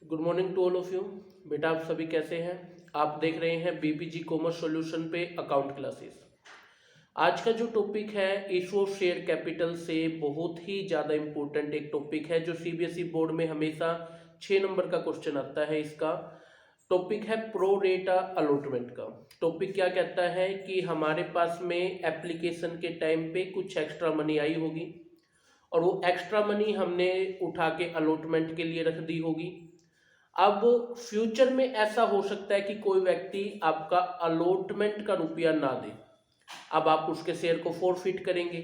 Good morning to all of you. बेटा आप सभी कैसे हैं? आप देख रहे हैं बीपीजी कॉमर्स सॉल्यूशन पे अकाउंट क्लासेस। आज का जो टॉपिक है इशू ऑफ शेयर कैपिटल से बहुत ही ज़्यादा इम्पोर्टेंट एक टॉपिक है जो सीबीएसई बोर्ड में हमेशा 6 नंबर का क्वेश्चन आता है। इसका टॉपिक है प्रो रेटा अलॉटमेंट का। टॉपिक क्या कहता है कि हमारे पास में एप्लीकेशन के टाइम पे कुछ एक्स्ट्रा मनी आई होगी और वो एक्स्ट्रा मनी हमने उठा के अलॉटमेंट के लिए रख दी होगी। अब फ्यूचर में ऐसा हो सकता है कि कोई व्यक्ति आपका अलॉटमेंट का रुपया ना दे। अब आप उसके शेयर को फॉरफिट करेंगे।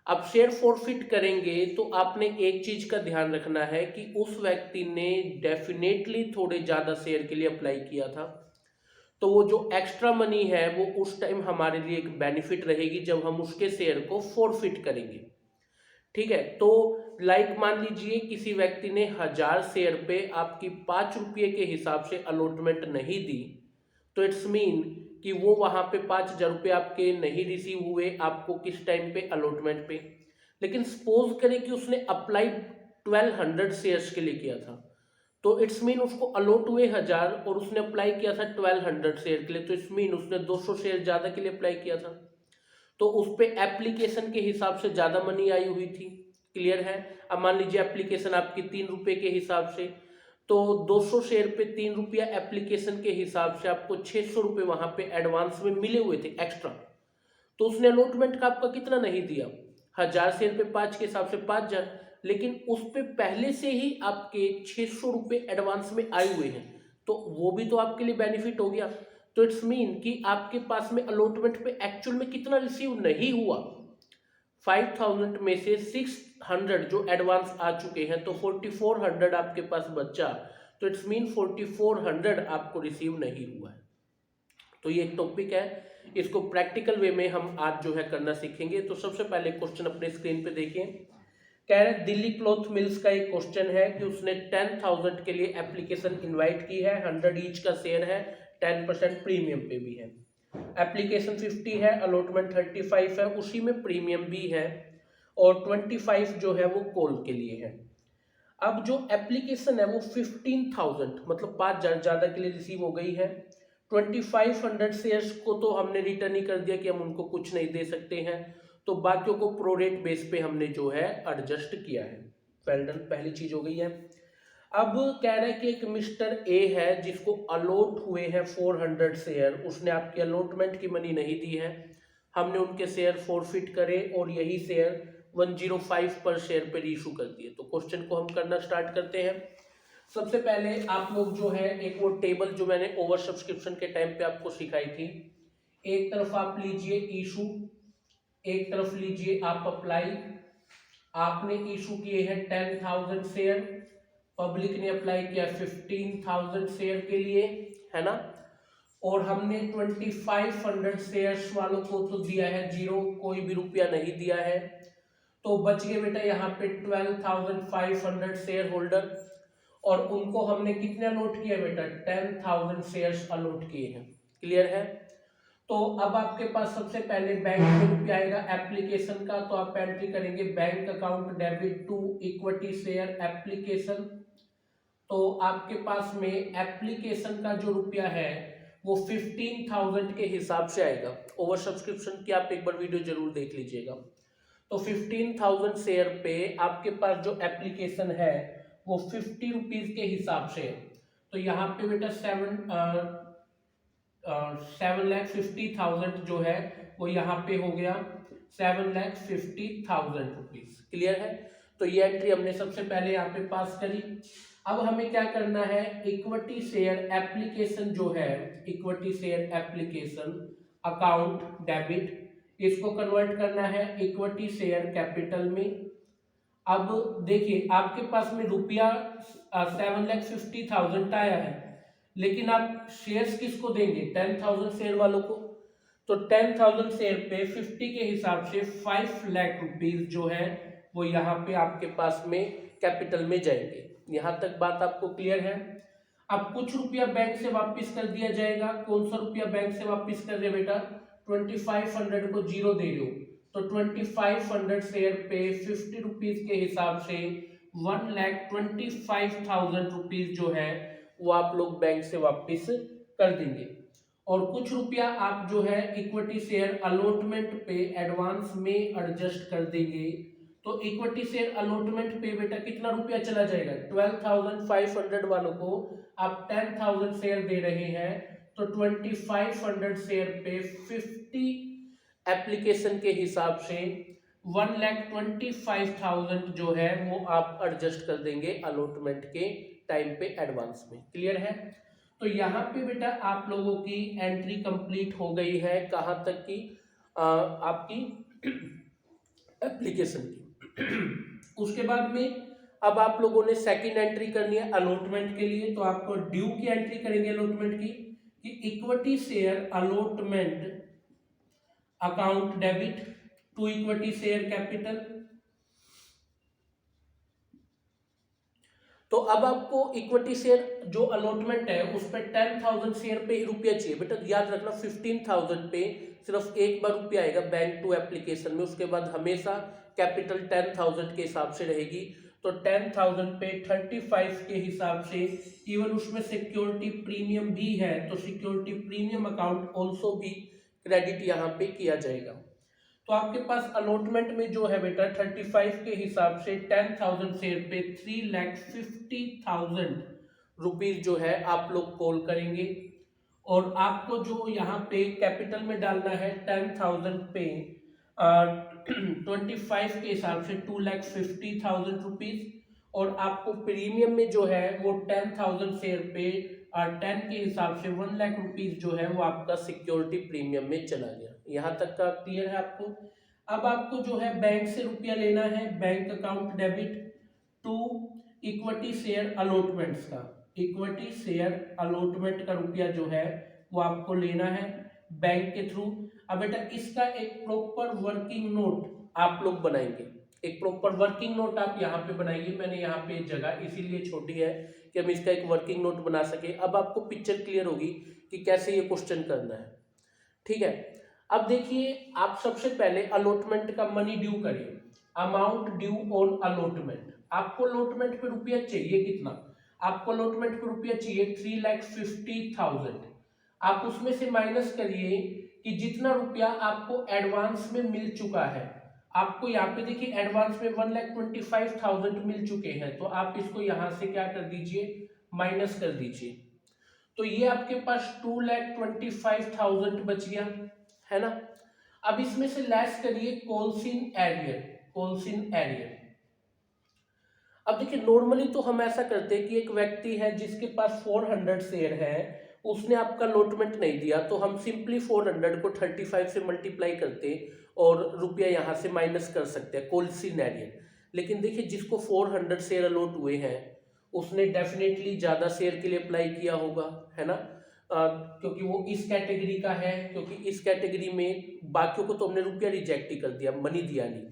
अब शेयर फॉरफिट करेंगे तो आपने एक चीज का ध्यान रखना है कि उस व्यक्ति ने डेफिनेटली थोड़े ज्यादा शेयर के लिए अप्लाई किया था, तो वो जो एक्स्ट्रा मनी है वो उस टाइम हमारे लिए एक बेनिफिट रहेगी जब हम उसके शेयर को फॉरफिट करेंगे। ठीक है, तो लाइक मान लीजिए किसी व्यक्ति ने 1000 शेयर पे आपकी 5 रुपये के हिसाब से अलॉटमेंट नहीं दी, तो इट्स मीन कि वो वहां पे 5000 रुपये आपके नहीं रिसीव हुए आपको किस टाइम पे अलॉटमेंट पे। लेकिन सपोज करें कि उसने अप्लाई 1200 शेयर्स के लिए किया था, तो इट्स मीन उसको अलॉट हुए 1000 और उसने अप्लाई किया था 1200 शेयर के लिए, तो इट्स मीन उसने 200 शेयर ज्यादा के लिए अप्लाई किया था, तो उस पे एप्लीकेशन के हिसाब से ज्यादा मनी आई हुई थी। क्लियर है? अब मान लीजिए एप्लीकेशन आपकी 3 रुपए के हिसाब से, तो 200 शेयर पे 3 रुपया एप्लीकेशन के हिसाब से आपको 600 रुपये वहां पे एडवांस में मिले हुए थे एक्स्ट्रा। तो उसने अलॉटमेंट का आपका कितना नहीं दिया, 1000 शेयर पे 5 के हिसाब से 5000, लेकिन उस पे पहले से ही आपके 600 रुपये एडवांस में आए हुए हैं, तो वो भी तो आपके लिए बेनिफिट हो गया। तो इट्स मीन कि आपके पास में अलॉटमेंट पे एक्चुअल में कितना रिसीव नहीं हुआ, 5000 में से 600 जो एडवांस आ चुके हैं, तो 4400 आपके पास बचा, तो इट्स मीन 4400 आपको रिसीव नहीं हुआ है। तो ये एक टॉपिक है, इसको प्रैक्टिकल वे में हम आज जो है करना सीखेंगे। तो सबसे पहले क्वेश्चन अपने स्क्रीन पे देखिए। कह रहे दिल्ली क्लॉथ मिल्स का एक क्वेश्चन है कि उसने 10,000 के लिए एप्लीकेशन इनवाइट की है, 100 ईच का शेयर है, 10% प्रीमियम पे भी है। एप्लीकेशन 50 है, अलॉटमेंट 35 है, उसी में प्रीमियम भी है, और 25 जो है वो कॉल के लिए है। अब जो एप्लीकेशन है वो 15,000 मतलब 5000 ज्यादा के लिए रिसीव हो गई है। 2500 शेयर्स को तो हमने रिटर्न ही कर दिया कि हम उनको कुछ नहीं दे सकते हैं, तो बाकियों को प्रोरेट बेस पे हमने जो है एडजस्ट किया है। वेल डन, पहली चीज हो गई है। अब कह रहे हैं कि एक मिस्टर ए है जिसको अलॉट हुए हैं 400 शेयर, उसने आपकी अलॉटमेंट की मनी नहीं दी है, हमने उनके शेयर फॉरफिट करे और यही शेयर 105 पर शेयर पे इशू कर दिए। तो क्वेश्चन को हम करना स्टार्ट करते हैं। सबसे पहले आप लोग जो है एक वो टेबल जो मैंने ओवर सब्सक्रिप्शन के टाइम पे आपको सिखाई थी, एक तरफ आप लीजिए इशू, एक तरफ लीजिए आप अप्लाई। आपने इशू किए हैं 10,000 शेयर, पब्लिक ने अप्लाई किया 15,000 शेयर के लिए, है ना, और हमने 2500 शेयर्स वालों को तो दिया है जीरो, कोई भी रुपया नहीं दिया है, तो बच गए बेटा यहाँ पे 12,500 शेयर होल्डर, और उनको हमने कितने अलॉट किया बेटा, 10,000 शेयर्स अलॉट किए हैं। क्लियर है? तो अब आपके पास सबसे पहले बैंक में रुपया आएगा एप्लीकेशन का, तो आप एंट्री करेंगे bank account debit to equity share application. तो आपके पास में एप्लीकेशन का जो रुपया है वो 15,000 के हिसाब से आएगा। ओवर सब्सक्रिप्शन की आप एक बार वीडियो जरूर देख लीजिएगा। तो 15,000 शेयर पे आपके पास जो एप्लीकेशन है वो 50 रुपीज के हिसाब से है। तो यहाँ पे बेटा 7,50,000 जो है वो यहाँ पे हो गया 7,50,000 रुपीज। क्लियर है? तो ये एंट्री हमने सबसे पहले यहाँ पे पास करी। अब हमें क्या करना है, इक्विटी शेयर एप्लीकेशन जो है, equity share application account debit, इसको कन्वर्ट करना है इक्विटी शेयर कैपिटल में। अब देखिए आपके पास में रुपया 7,50,000 आया है, लेकिन आप शेयर्स किसको देंगे, 10,000 शेयर वालों को। तो 10,000 शेयर पे 50 के हिसाब से 5 लाख रुपीज जो है वो यहाँ पे आपके पास में कैपिटल में जाएंगे। यहाँ तक बात आपको क्लियर है? अब कुछ रुपया बैंक से वापस कर दिया जाएगा। कौन सा रुपया बैंक से वापस कर रहे बेटा, 2500 को जीरो दे रहे हो, तो 2500 शेयर पे 50 रुपीज के हिसाब से 1,25,000 रुपीज जो है वो आप लोग बैंक से वापस कर देंगे। और कुछ रुपया आप जो है इक्विटी शेयर अलॉटमेंट पे एडवांस में एडजस्ट कर देंगे। तो इक्विटी शेयर अलॉटमेंट पे बेटा कितना रुपया चला जाएगा, 12,500 वालों को आप 10,000 शेयर दे रहे हैं, तो 2,500 शेयर पे 50 एप्लीकेशन के हिसाब से 1,25,000 जो है वो आप एडजस्ट कर देंगे अलॉटमेंट के टाइम पे एडवांस में। क्लियर है? तो यहाँ पे बेटा आप लोगों की एंट्री कंप्लीट हो गई है, कहाँ तक की आपकी एप्लीकेशन की। उसके बाद में अब आप लोगों ने सेकंड एंट्री करनी है अलॉटमेंट के लिए। तो आपको ड्यू की एंट्री करेंगे अलॉटमेंट की, कि equity share allotment account debit to equity share capital. तो अब आपको इक्विटी शेयर जो अलॉटमेंट है उस पर 10,000 शेयर पे ही रुपया चाहिए बेटा, याद रखना 15,000 पे सिर्फ एक बार रुपया आएगा बैंक टू एप्लीकेशन में, उसके बाद हमेशा कैपिटल 10,000 के हिसाब से रहेगी। तो 10,000 पे 35 के हिसाब से, इवन उसमें सिक्योरिटी प्रीमियम भी है तो सिक्योरिटी प्रीमियम अकाउंट ऑल्सो भी क्रेडिट यहाँ पे किया जाएगा। तो आपके पास अलॉटमेंट में जो है बेटा 35 के हिसाब से 10,000 शेयर पे 3,50,000 रुपीज जो है आप लोग कॉल करेंगे। और आपको जो यहाँ पे कैपिटल में डालना है 10,000 पे 25 के हिसाब से 2,50,000 रुपीज। और आपको प्रीमियम में जो है वो 10,000 शेयर पे 10 के हिसाब से 1 लाख रुपीज जो है वो आपका सिक्योरिटी प्रीमियम में चला गया। यहाँ तक का क्लियर है आपको? अब आपको जो है बैंक से रुपया लेना है, bank account debit to equity share allotments का, इक्विटी शेयर अलॉटमेंट का रुपया जो है वो आपको लेना है बैंक के थ्रू। अब बेटा इसका एक प्रॉपर वर्किंग नोट आप लोग बनाएंगे, एक प्रॉपर वर्किंग नोट आप यहाँ पे बनाइए। मैंने यहाँ पे जगह इसीलिए छोटी है कि हम इसका एक वर्किंग नोट बना सके। अब आपको पिक्चर क्लियर होगी कि कैसे ये क्वेश्चन करना है। ठीक है, अब देखिए आप सबसे पहले अलॉटमेंट का मनी ड्यू करिए, अमाउंट ड्यू ऑन अलॉटमेंट। आपको अलॉटमेंट पे रुपया चाहिए कितना, आपको अलॉटमेंट पे रुपया चाहिए 3,50,000। आप उसमें से माइनस करिए कि जितना रुपया आपको एडवांस में मिल चुका है। आपको यहाँ पे देखिए एडवांस में 1,25,000 मिल चुके हैं, तो आप इसको यहाँ से क्या कर दीजिए, माइनस कर दीजिए। तो ये आपके पास 2,25,000 बच गया है ना। अब इसमें से लेस करिए कॉल्सिन एरियर, कॉल्सिन एरियर। अब देखिए नॉर्मली तो हम ऐसा करते हैं कि एक व्यक्ति है जिसके पास 400 शेयर है, उसने आपका अलॉटमेंट नहीं दिया, तो हम सिंपली 400 को 35 से मल्टीप्लाई करते और रुपया यहाँ से माइनस कर सकते हैं, कॉल्सिन एरियर। लेकिन देखिए जिसको 400 शेयर अलॉट हुए हैं उसने डेफिनेटली ज़्यादा शेयर के लिए अप्लाई किया होगा, है ना। क्योंकि वो इस कैटेगरी का है, क्योंकि इस कैटेगरी में बाकियों को तो हमने रुपया रिजेक्ट ही कर दिया, मनी दिया नहीं।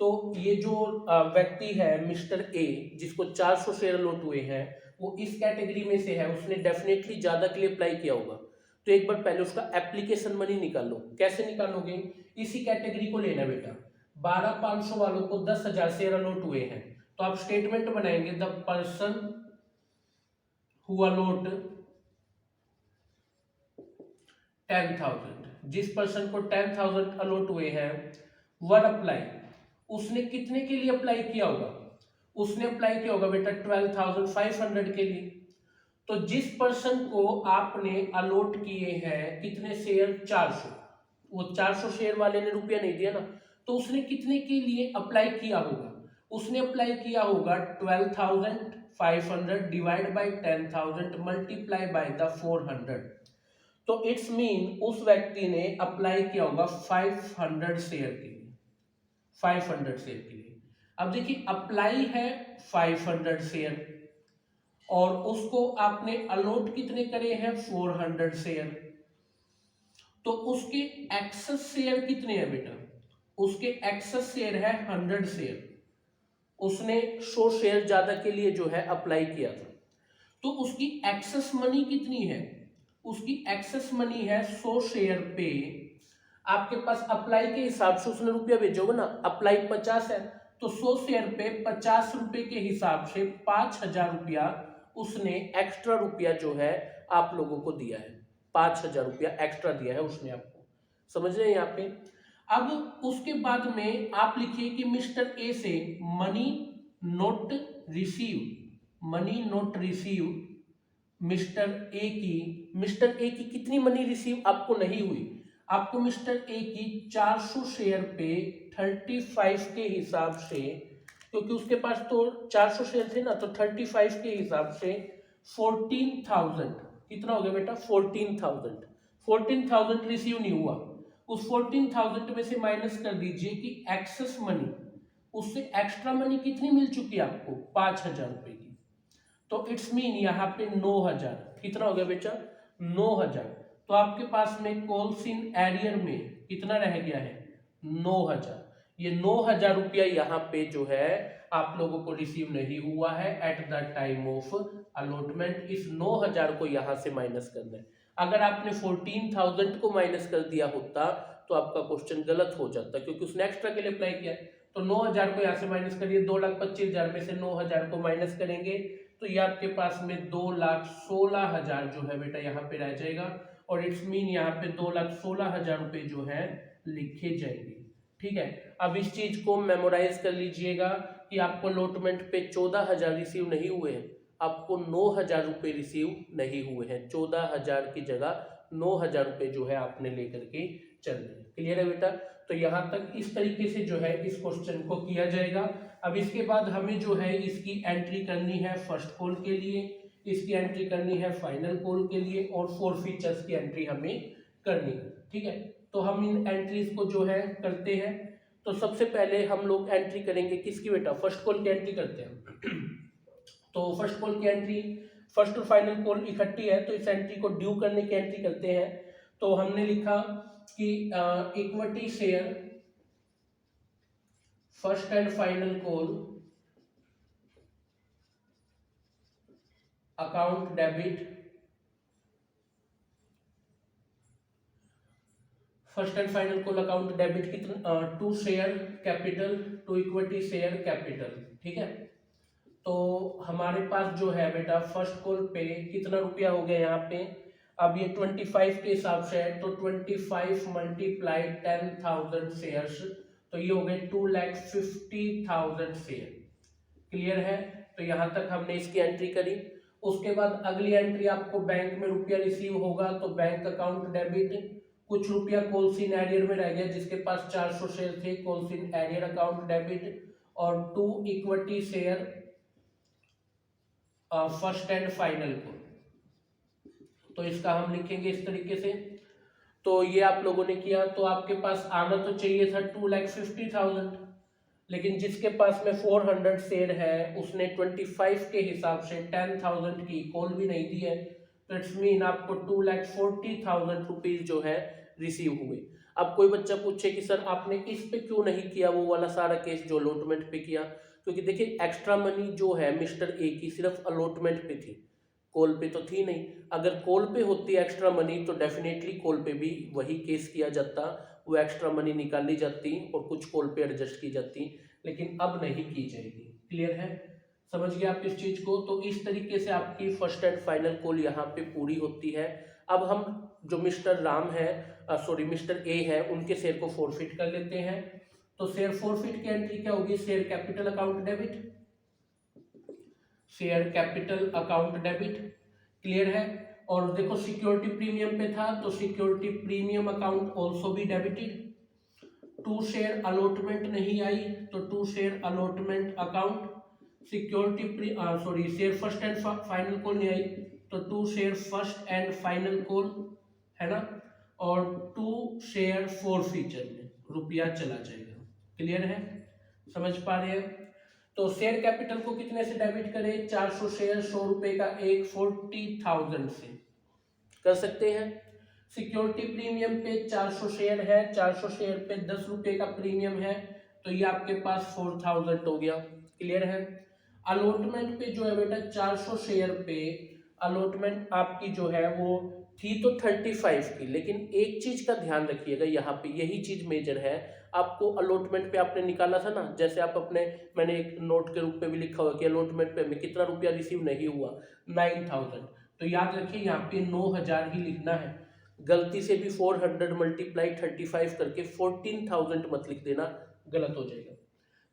तो ये जो व्यक्ति है मिस्टर ए जिसको 400 शेयर अलॉट हुए हैं, वो इस कैटेगरी में से है, उसने डेफिनेटली ज़्यादा के लिए अप्लाई किया होगा। तो एक बार पहले उसका एप्लीकेशन मनी निकालो। कैसे निकालोगे, इसी कैटेगरी को लेना बेटा। 12,500 वालों को 10,000 शेयर अलॉट हुए हैं, तो आप स्टेटमेंट बनाएंगे द पर्सन हु अलॉट 10,000, जिस पर्सन को 10,000 अलॉट हुए हैं वन अप्लाई, उसने कितने के लिए अप्लाई किया होगा, उसने अप्लाई किया होगा बेटा 12,500 के लिए। तो जिस पर्सन को आपने अलॉट किए हैं कितने शेयर, 400, वो 400 शेयर वाले ने रुपया नहीं दिया ना, तो उसने कितने के लिए अप्लाई किया होगा, उसने अप्लाई किया होगा 12,500 divide by 10,000 multiply by the 400। तो इट्स मीन उस व्यक्ति ने अप्लाई किया होगा 500 शेयर के लिए, 500 शेयर के लिए। अब देखिए अप्लाई है 500 शेयर और उसको आपने अलॉट कितने करे हैं 400 शेयर, तो उसके एक्सेस शेयर कितने हैं बेटा, उसके एक्सेस शेयर है 100 शेयर, उसने 100 शेयर ज्यादा के लिए जो है अप्लाई किया था। तो उसकी एक्सेस मनी कितनी है, उसकी एक्सेस मनी है 100 शेयर पे आपके पास अप्लाई के हिसाब से उसने रुपया भेजा होगा ना, अप्लाई 50 है तो 100 शेयर पे 50 रुपए के हिसाब से 5,000 रुपया उसने एक्स्ट्रा रुपया जो है आप लोगों को दिया है। 5,000 रुपया एक्स्ट्रा दिया है उसने आपको, समझ रहे हैं यहाँ पे। अब उसके बाद में आप लिखिए कि मिस्टर ए से money note receive, money note receive mister A की कितनी मनी रिसीव आपको नहीं हुई, आपको मिस्टर ए की 400 शेयर पे 35 के हिसाब से, क्योंकि उसके पास तो 400 शेयर थे ना, तो 35 के हिसाब से 14,000, कितना हो गया बेटा 14,000 रिसीव नहीं हुआ। उस 14,000 में से माइनस कर दीजिए कि एक्सेस मनी, उससे एक्स्ट्रा मनी कितनी मिल चुकी है आपको 5,000 रुपए की, तो इट्स मीन यहाँ पे 9,000, कितना हो गया बेटा 9,000। तो आपके पास में कॉल्स इन एरियर में कितना रह गया है 9,000। ये 9,000 रुपया यहाँ पे जो है आप लोगों को रिसीव नहीं हुआ है at the time of allotment. इस 9,000 को यहाँ से माइनस करना है। अगर आपने 14,000 को माइनस कर दिया होता तो आपका क्वेश्चन गलत हो जाता, क्योंकि उसने एक्स्ट्रा के लिए अप्लाई किया है। तो 9,000 को यहाँ से माइनस करिए, 2,25,000 में से 9,000 को माइनस करेंगे तो ये आपके पास में 2,16,000 जो है बेटा यहाँ पे रह जाएगा, और इट्स मीन यहाँ पे 2,16,000 रुपए जो है लिखे जाएंगे। ठीक है, अब इस चीज को मेमोराइज कर लीजिएगा कि आपको अलॉटमेंट पे 14,000 रिसीव नहीं हुए हैं, आपको 9,000 रुपए रिसीव नहीं हुए हैं। 14,000 की जगह 9,000 रुपए जो है आपने लेकर के चल रहे। क्लियर है बेटा? तो यहाँ तक इस तरीके से जो है इस क्वेश्चन को किया जाएगा। अब इसके बाद हमें जो है इसकी एंट्री करनी है फर्स्ट कॉल के लिए, इसकी एंट्री करनी है फाइनल कॉल के लिए, और 4 फीचर्स की एंट्री हमें करनी है। ठीक है, तो हम इन एंट्रीज को जो है करते हैं। तो सबसे पहले हम लोग एंट्री करेंगे किसकी बेटा, फर्स्ट कॉल की एंट्री करते हैं। तो फर्स्ट कॉल की एंट्री, फर्स्ट और फाइनल कॉल इकट्ठी है तो इस एंट्री को ड्यू करने की एंट्री करते हैं। तो हमने लिखा कि equity share first and final call account debit, first and final call account debit कितना, to share capital, to equity share capital. ठीक है, तो हमारे पास जो है बेटा फर्स्ट कॉल पे कितना रुपया हो गया यहाँ पे, अब ये 25 के हिसाब से है तो 25 मल्टीप्लाई 10,000 शेयर्स, तो ये हो गए 2,50,000 शेयर। क्लियर है? तो यहाँ तक हमने इसकी एंट्री करी। उसके बाद अगली एंट्री आपको बैंक में रुपया रिसीव होगा, तो बैंक अकाउंट डेबिट, कुछ रुपया कॉल्स इन एरियर में रह गया जिसके पास 400 शेयर थे, calls in arrear account debit, और 2 equity share first and final को, तो इसका हम लिखेंगे इस तरीके से। तो ये आप लोगों ने किया, तो आपके पास आना तो चाहिए था 2,50,000, लेकिन जिसके पास में 400 शेयर है उसने 25 के हिसाब से 10,000 की कॉल भी नहीं दी है, तो इट्स मीन आपको 2,40,000 रुपीज जो है रिसीव हुए। अब कोई बच्चा पूछे कि सर आपने इस पे क्यों नहीं किया वो वाला सारा केस जो अलॉटमेंट पे किया, क्योंकि देखिए एक्स्ट्रा मनी जो है मिस्टर ए की सिर्फ अलॉटमेंट पे थी, कॉल पे तो थी नहीं। अगर कॉल पे होती एक्स्ट्रा मनी तो डेफिनेटली कॉल पे भी वही केस किया जाता, वो एक्स्ट्रा मनी निकाली जाती और कुछ कॉल पे एडजस्ट की जाती, लेकिन अब नहीं की जाएगी। क्लियर है? समझ गए आप इस चीज को? तो इस तरीके से आपकी फर्स्ट एंड फाइनल कॉल यहाँ पे पूरी होती है। अब हम जो मिस्टर राम है, मिस्टर ए है, उनके शेयर को फॉरफिट कर लेते हैं। तो शेयर फॉरफिट की एंट्री क्या होगी, share capital account debit, share capital account debit. Clear है? और देखो सिक्योरिटी प्रीमियम पे था तो सिक्योरिटी प्रीमियम अकाउंट ऑल्सो भी डेबिटेड। 2 शेयर अलॉटमेंट नहीं आई तो 2 share allotment account, security share first and final call नहीं आई तो 2 share first and final call, है ना, और 2 शेयर फॉरफीचर में रुपया चला जाएगा। क्लियर है? समझ पा रहे हैं? तो शेयर कैपिटल को कितने से डेबिट करें, 400 शेयर 100 रुपए का एक 40,000 से कर सकते हैं। सिक्योरिटी प्रीमियम पे 400 शेयर है, 400 शेयर पे 10 रुपए का प्रीमियम है, तो ये आपके पास 4,000 हो गया। क्लियर है? अलॉटमेंट पे जो है बेटा 400 शेयर पे अलॉटमेंट आपकी जो है वो थी तो 35 की, लेकिन एक चीज का ध्यान रखिएगा यहाँ पे, यही चीज मेजर है। आपको अलॉटमेंट पे आपने निकाला था ना, जैसे आप अपने, मैंने एक नोट के रूप में भी लिखा हुआ कि अलॉटमेंट पे हमें कितना रुपया रिसीव नहीं हुआ, 9000। तो याद रखिए यहाँ पे 9000 ही लिखना है। गलती से भी 400 मल्टीप्लाई 35 करके 14,000 मत लिख देना, गलत हो जाएगा।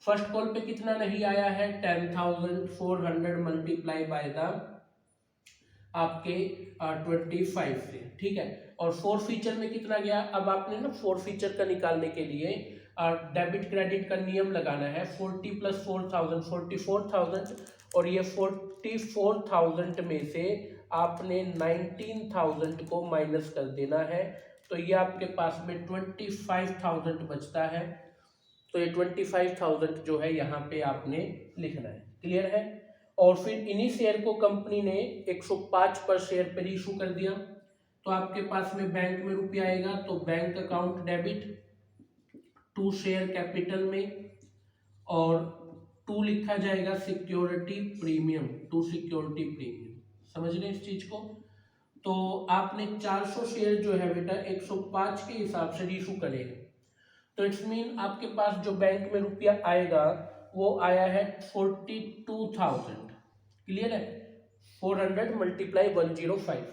फर्स्ट कॉल पे कितना नहीं आया है, 10,400 मल्टीप्लाई बाय द आपके 25 से, ठीक है। और फोर फीचर में कितना गया, अब आपने ना फोर फीचर का निकालने के लिए डेबिट क्रेडिट का नियम लगाना है। 40 + 4,000 44,000, और ये 44,000 में से आपने 19,000 को माइनस कर देना है, तो ये आपके पास में 25,000 बचता है। तो ये 25,000 जो है यहाँ पे आपने लिखना है, क्लियर है। और फिर इन्हीं शेयर को कंपनी ने 105 पर शेयर पर इशू कर दिया, तो आपके पास में बैंक में रुपया आएगा, तो bank account debit to share capital में, और टू लिखा जाएगा security premium, to security premium. समझ रहे इस चीज को। तो आपने 400 शेयर जो है बेटा 105 के हिसाब से इशू करेगा, तो इट्स मीन आपके पास जो बैंक में रुपया आएगा वो आया है 42,000, क्लियर है। 400 मल्टीप्लाई 105।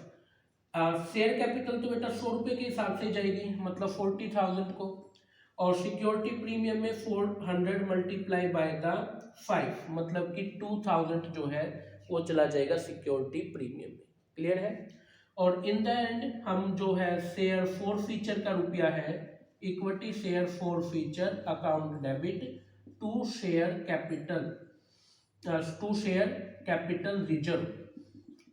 शेयर कैपिटल तो बेटा 100 रुपये के हिसाब से जाएगी, मतलब 40,000 को, और सिक्योरिटी प्रीमियम में 400 मल्टीप्लाई बाय द 5, मतलब कि 2000 जो है वो चला जाएगा सिक्योरिटी प्रीमियम में, क्लियर है। और इन द एंड हम जो है शेयर फोर फीचर का रुपया है, equity share forfeiture account debit to share capital reserve,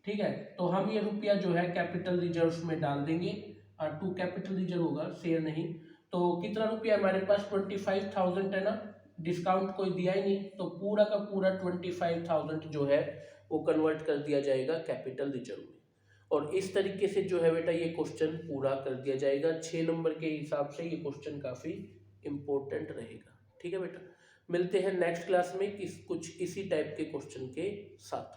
ठीक है। तो हम ये रुपया जो है कैपिटल रिजर्व में डाल देंगे, और टू कैपिटल रिजर्व होगा, शेयर नहीं। तो कितना रुपया हमारे पास 25,000 है ना, डिस्काउंट कोई दिया ही नहीं, तो पूरा का पूरा 25,000 जो है वो कन्वर्ट कर दिया जाएगा कैपिटल रिजर्व में। और इस तरीके से जो है बेटा ये क्वेश्चन पूरा कर दिया जाएगा। 6 नंबर के हिसाब से ये क्वेश्चन काफ़ी इम्पोर्टेंट रहेगा, ठीक है बेटा। मिलते हैं नेक्स्ट क्लास में कुछ इसी टाइप के क्वेश्चन के साथ।